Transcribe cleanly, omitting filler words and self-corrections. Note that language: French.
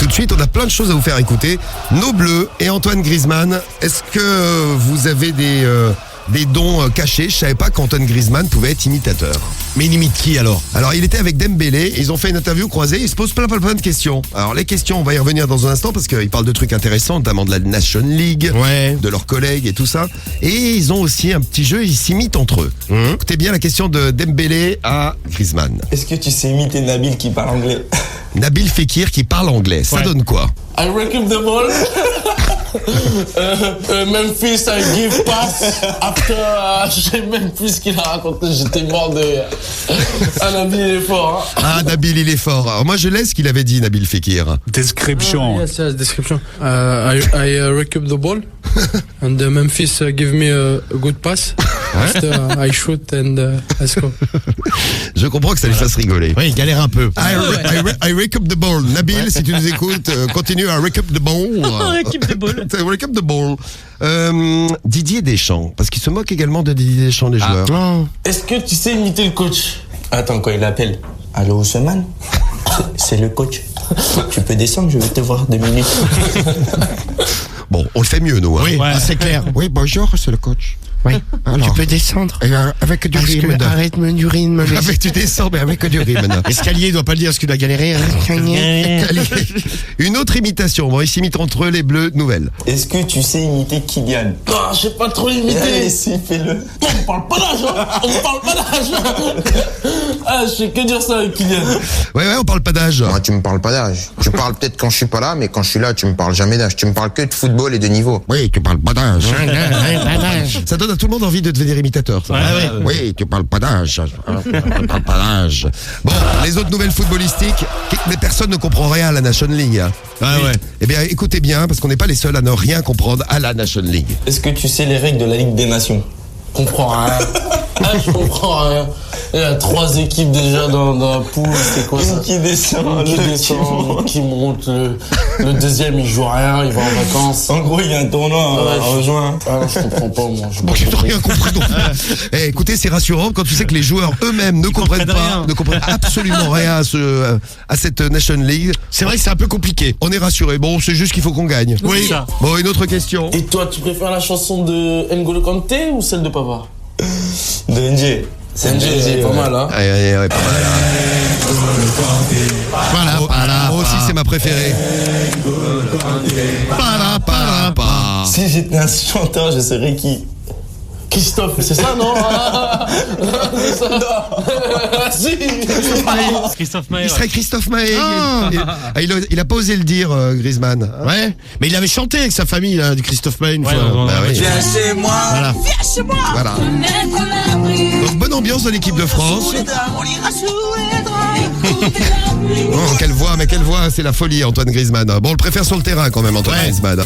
de suite. On a plein de choses à vous faire écouter. Nos Bleus et Antoine Griezmann. Est-ce que vous avez des dons cachés? Je savais pas qu'Antoine Griezmann pouvait être imitateur. Mais il imite qui alors? Alors il était avec Dembélé, ils ont fait une interview croisée, ils se posent plein de questions. Alors les questions, on va y revenir dans un instant parce qu'ils parlent de trucs intéressants, notamment de la Nation League, de leurs collègues et tout ça. Et ils ont aussi un petit jeu, ils s'imitent entre eux. Écoutez bien la question de Dembélé à Griezmann. Est-ce que tu sais imiter Nabil qui parle anglais? Nabil Fekir qui parle anglais, ça donne quoi? I receive the ball. Memphis, I give pass. After, je sais même plus ce qu'il a raconté, j'étais mort de rire. Ah, Nabil, il est fort. Hein. Ah, Nabil, il est fort. Alors, moi, je laisse ce qu'il avait dit, Nabil Fekir. Description. Yes, description. I recoup the ball, and Memphis give me a good pass. After I shoot and I score. Je comprends que ça lui fasse rigoler. Oui, il galère un peu. I recoup the ball. Nabil, si tu nous écoutes, continue à recoup the ball. Recoup the ball. Recoup the ball. Didier Deschamps, parce qu'il se moque également de Didier Deschamps, les joueurs. Est-ce que tu sais imiter le coach? Attends, quand il appelle. Allô, Ousmane? C'est le coach. Tu peux descendre, je vais te voir 2 minutes. Bon, on le fait mieux, nous. Hein. Oui, c'est clair. Oui, bonjour, c'est le coach. Oui. Alors, Tu peux descendre. avec du rythme. Arrête-moi du rythme. Avec tu descends, mais avec du rythme. Escalier, il doit pas le dire parce qu'il doit galérer. Hein. Une autre imitation. Bon, ils s'imitent entre eux, les Bleus. Nouvelle. Est-ce que tu sais imiter Kylian? Ah, je sais pas trop imiter. Allez, si, fais-le. On parle pas d'âge, hein. On parle pas d'âge. Ah, je sais que dire ça avec Kylian. Ouais, on parle pas d'âge. Ah, tu me parles pas d'âge. Tu parles peut-être quand je suis pas là, mais quand je suis là, tu me parles jamais d'âge. Tu me parles que de football et de niveau. Oui, tu parles pas d'âge. Ça donne à tout le monde envie de devenir imitateur. Ça. Oui, tu parles pas d'âge. On parle pas d'âge. Bon, les autres nouvelles footballistiques, mais personne ne comprend rien à la Nation League. Eh bien, écoutez bien, parce qu'on n'est pas les seuls à ne rien comprendre à la Nation League. Est-ce que tu sais les règles de la Ligue des Nations? Je comprends rien. Ah, je comprends rien. Il y a 3 équipes déjà dans la poule. C'est quoi ça? Qui descend, Qui descend, qui monte. Le deuxième, il joue rien, il va en vacances. En gros, il y a un tournoi à rejoindre. Ah, je comprends pas, moi. Bon, j'ai rien compris. Écoutez, c'est rassurant quand tu sais que les joueurs eux-mêmes ne comprennent absolument rien à cette Nation League. C'est vrai que c'est un peu compliqué. On est rassuré. Bon, c'est juste qu'il faut qu'on gagne. Oui. Bon, une autre question. Et toi, tu préfères la chanson de N'Golo Kanté ou celle de Pavard? De NG. C'est NG, pas mal, hein. Ouais, pas mal. Voilà. Moi aussi, c'est ma préférée. Si j'étais un chanteur, je serais qui? Christophe, c'est ça, non? C'est ça. Si. Christophe Maé. Il serait Christophe Maé. Il a pas osé le dire, Griezmann. Ouais, mais il avait chanté avec sa famille, là, du Christophe Maé une fois. Oui. Viens chez moi. Voilà. Viens chez moi. Voilà. Donc, bonne ambiance de l'équipe de France. On ira sous les draps. Oh, quelle voix, c'est la folie, Antoine Griezmann. Bon, on le préfère sur le terrain quand même, Antoine Griezmann.